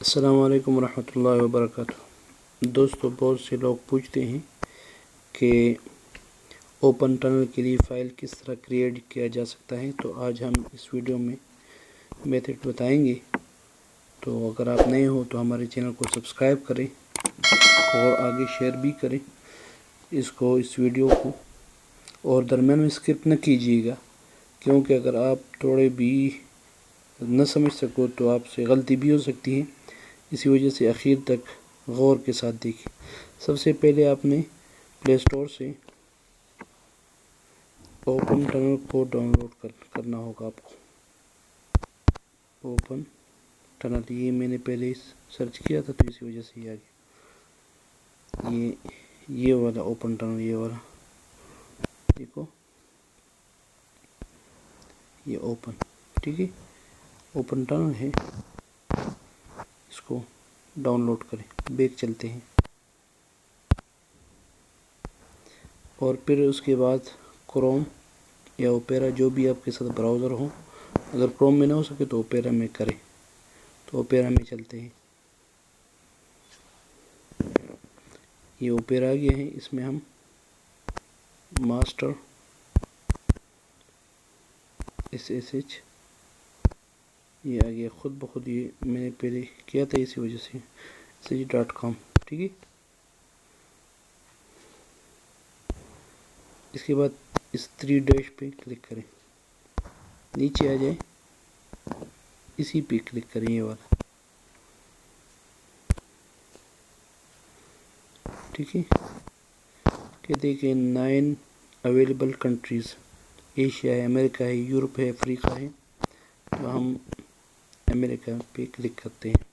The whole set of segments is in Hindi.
अस्सलाम वालेकुम रहमतुल्लाहि व बरकातुहू। दोस्तों, बहुत से लोग पूछते हैं कि ओपन टनल के लिए फ़ाइल किस तरह क्रिएट किया जा सकता है। तो आज हम इस वीडियो में मेथड बताएंगे। तो अगर आप नए हो तो हमारे चैनल को सब्सक्राइब करें और आगे शेयर भी करें इस वीडियो को, और दरम्यान में स्किप न कीजिएगा, क्योंकि अगर आप थोड़े भी न समझ सको तो आपसे गलती भी हो सकती है। इसी वजह से आखिर तक गौर के साथ देखिए। सबसे पहले आपने प्ले स्टोर से ओपन टनल को डाउनलोड करना होगा आपको। ओपन टनल, ये मैंने पहले सर्च किया था तो इसी वजह से ये आ गया। ये वाला ओपन टनल, ये वाला देखो, ये ओपन, ठीक है, ओपन टनल है। इसको डाउनलोड करें। बैक चलते हैं और फिर उसके बाद क्रोम या ओपेरा, जो भी आपके साथ ब्राउज़र हो। अगर क्रोम में ना हो सके तो ओपेरा में करें। तो ओपेरा में चलते हैं। ये ओपेरा आ गया है। इसमें हम मास्टर SSH, ये आ गया खुद ब खुद। ये मैंने पहले किया था इसी वजह से SSH.com, ठीक है। इसके बाद इस 3 डैश पे क्लिक करें, नीचे आ जाए, इसी पे क्लिक करें, ये वाला, ठीक है। कहते हैं कि 9 अवेलेबल कंट्रीज़, एशिया है, अमेरिका है, यूरोप है, अफ्रीका है। तो हम अमेरिका पे क्लिक करते हैं।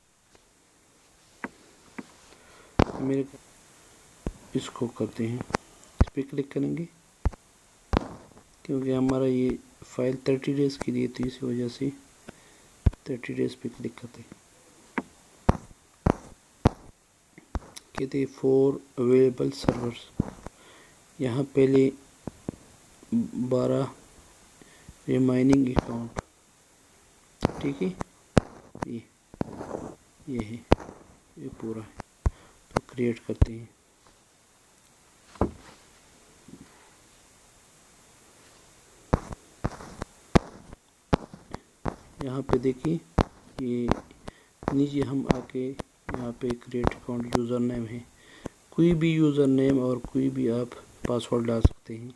अमेरिका, इसको करते हैं, इस पर क्लिक करेंगे, क्योंकि हमारा ये फ़ाइल 30 डेज़ के लिए, तो इसी वजह से 30 डेज़ पे क्लिक करते हैं। कहते हैं 4 अवेलेबल सर्वर्स। यहाँ पहले 12 रिमाइनिंग अकाउंट, ठीक है। ये है, ये पूरा है। तो क्रिएट करते हैं। यहाँ पे देखिए, ये नीचे हम आके यहाँ पे क्रिएट अकाउंट यूज़र नेम है। कोई भी यूज़र नेम और कोई भी आप पासवर्ड डाल सकते हैं।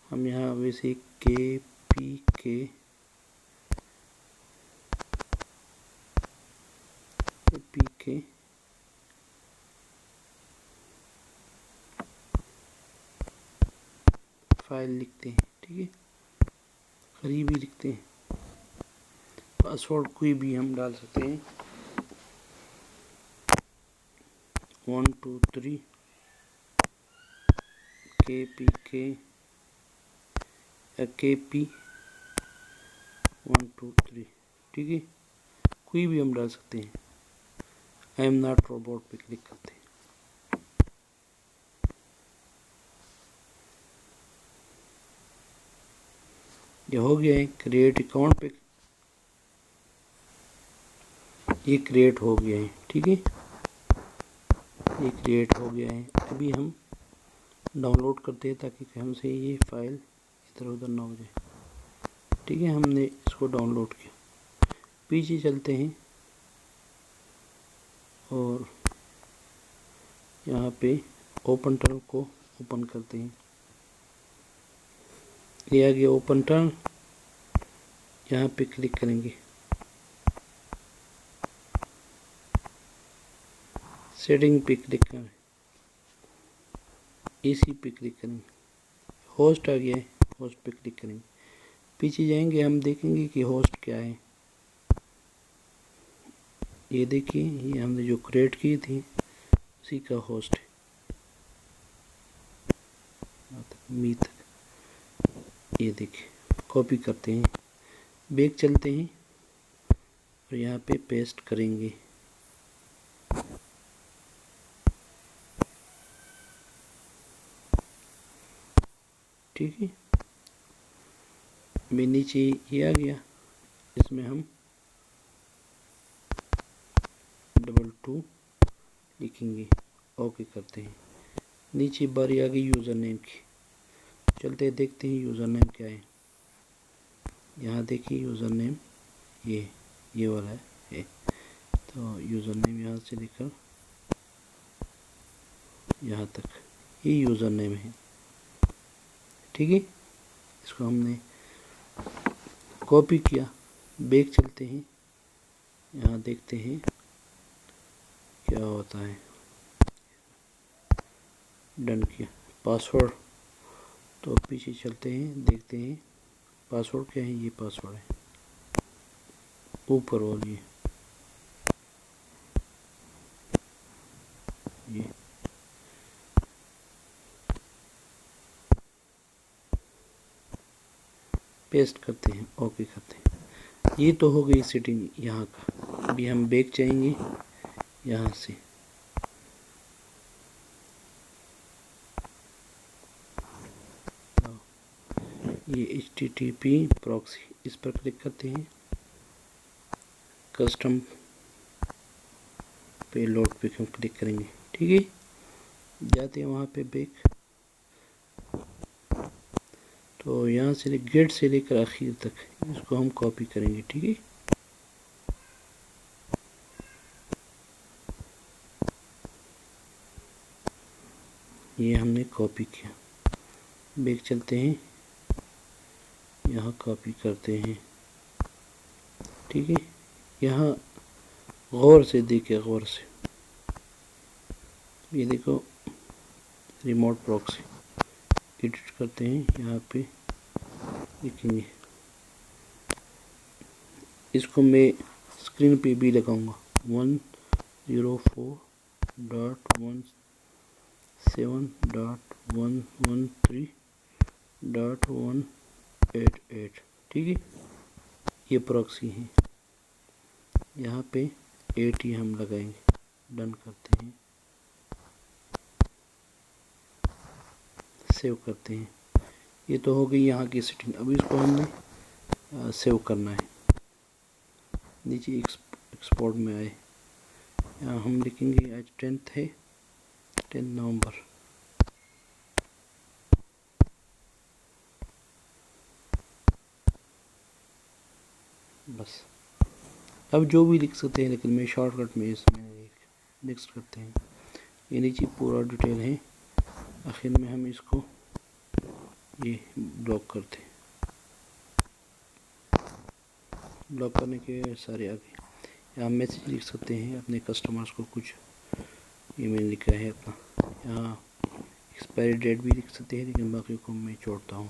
हम यहाँ वैसे KPK फाइल लिखते हैं, ठीक है, करीबी लिखते हैं। पासवर्ड कोई भी हम डाल सकते हैं, 1 2 3 KPK या KP 1 2 3, ठीक है, कोई भी हम डाल सकते हैं। आई एम नॉट रोबोट पे क्लिक करते हैं। ये हो गया है। क्रिएट अकाउंट पे ये क्रिएट हो गया है, ठीक है, ये क्रिएट हो गया है। अभी हम डाउनलोड करते हैं ताकि हमसे ये फाइल इधर उधर ना हो जाए, ठीक है। हमने इसको डाउनलोड किया, पीछे चलते हैं और यहाँ पे ओपन टनल को ओपन करते हैं। ये आ गया ओपन टनल। यहाँ पे क्लिक करेंगे, सेटिंग पे क्लिक करें, इसी पे क्लिक करेंगे। होस्ट आ गया है, होस्ट पे क्लिक करेंगे। पीछे जाएंगे, हम देखेंगे कि होस्ट क्या है। ये देखिए, ये हमने जो क्रिएट की थी उसी का होस्ट है, मी तक। ये देखिए, कॉपी करते हैं, बैक चलते हैं और यहाँ पे पेस्ट करेंगे। ठीक है, मैं नीचे ये आ गया। इसमें हम 922 लिखेंगे, ओके करते हैं। नीचे बारी आ गई यूज़र नेम की, चलते देखते हैं यूज़र नेम क्या है। यहाँ देखिए यूज़र नेम ये वाला है। तो यूज़र नेम यहाँ से लेकर यहाँ तक ये यूज़र नेम है, ठीक है। इसको हमने कॉपी किया, बैक चलते हैं, यहाँ देखते हैं क्या होता है। डन किया। पासवर्ड, तो पीछे चलते हैं, देखते हैं पासवर्ड क्या है। ये पासवर्ड है ऊपर वाली, ये पेस्ट करते हैं, ओके करते हैं। ये तो हो गई सेटिंग यहाँ का। अभी हम बैक जाएंगे यहाँ से, तो ये HTTP प्रॉक्सी, इस पर क्लिक करते हैं, कस्टम पेलोड पे हम क्लिक करेंगे, ठीक है। जाते हैं वहाँ पे बैक, तो यहाँ से गेट से लेकर आखिर तक इसको हम कॉपी करेंगे, ठीक है। ये हमने कॉपी किया, बैक चलते हैं, यहाँ कॉपी करते हैं, ठीक है। यहाँ गौर से देखिए, गौर से, ये देखो रिमोट प्रॉक्सी, एडिट करते हैं, यहाँ पे लिखेंगे, इसको मैं स्क्रीन पे भी लगाऊंगा 104.113.188, ठीक है। ये प्रॉक्सी है, यहाँ पे 8 ही हम लगाएंगे। डन करते हैं, सेव करते हैं। ये तो हो गई यहाँ की सेटिंग। अभी इसको हमने सेव करना है। नीचे एक्सपोर्ट में आए, यहाँ हम लिखेंगे आज 10th है, 10 नवंबर। बस, अब जो भी लिख सकते हैं, लेकिन मैं शॉर्टकट में इसमें नेक्स्ट करते हैं। ये नीचे पूरा डिटेल है, आखिर में हम इसको ये ब्लॉक करते हैं। ब्लॉक करने के सारे आगे यहाँ मैसेज लिख सकते हैं अपने कस्टमर्स को, कुछ ये मैंने लिखा है अपना। यहाँ एक्सपायरी डेट भी लिख सकते हैं, लेकिन बाकी को मैं छोड़ता हूँ।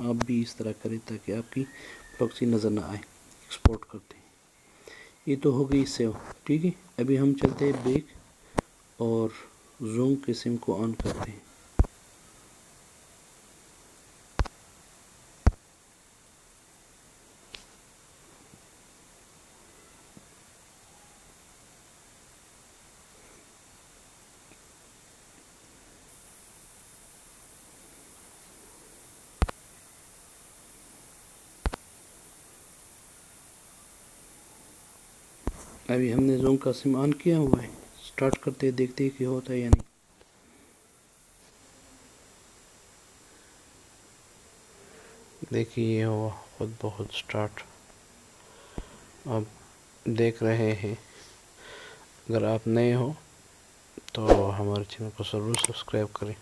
आप भी इस तरह करें ताकि आपकी प्रॉक्सी नज़र ना आए। एक्सपोर्ट करते हैं, ये तो हो गई सेव, ठीक है। अभी हम चलते हैं बैक और ज़ोंग के सिम को ऑन करते हैं। अभी हमने ज़ोंग का सिम ऑन किया हुआ है, स्टार्ट करते हैं, देखते हैं कि होता है या नहीं। देखिए ये हुआ खुद बहुत स्टार्ट, आप देख रहे हैं। अगर आप नए हो तो हमारे चैनल को ज़रूर सब्सक्राइब करें।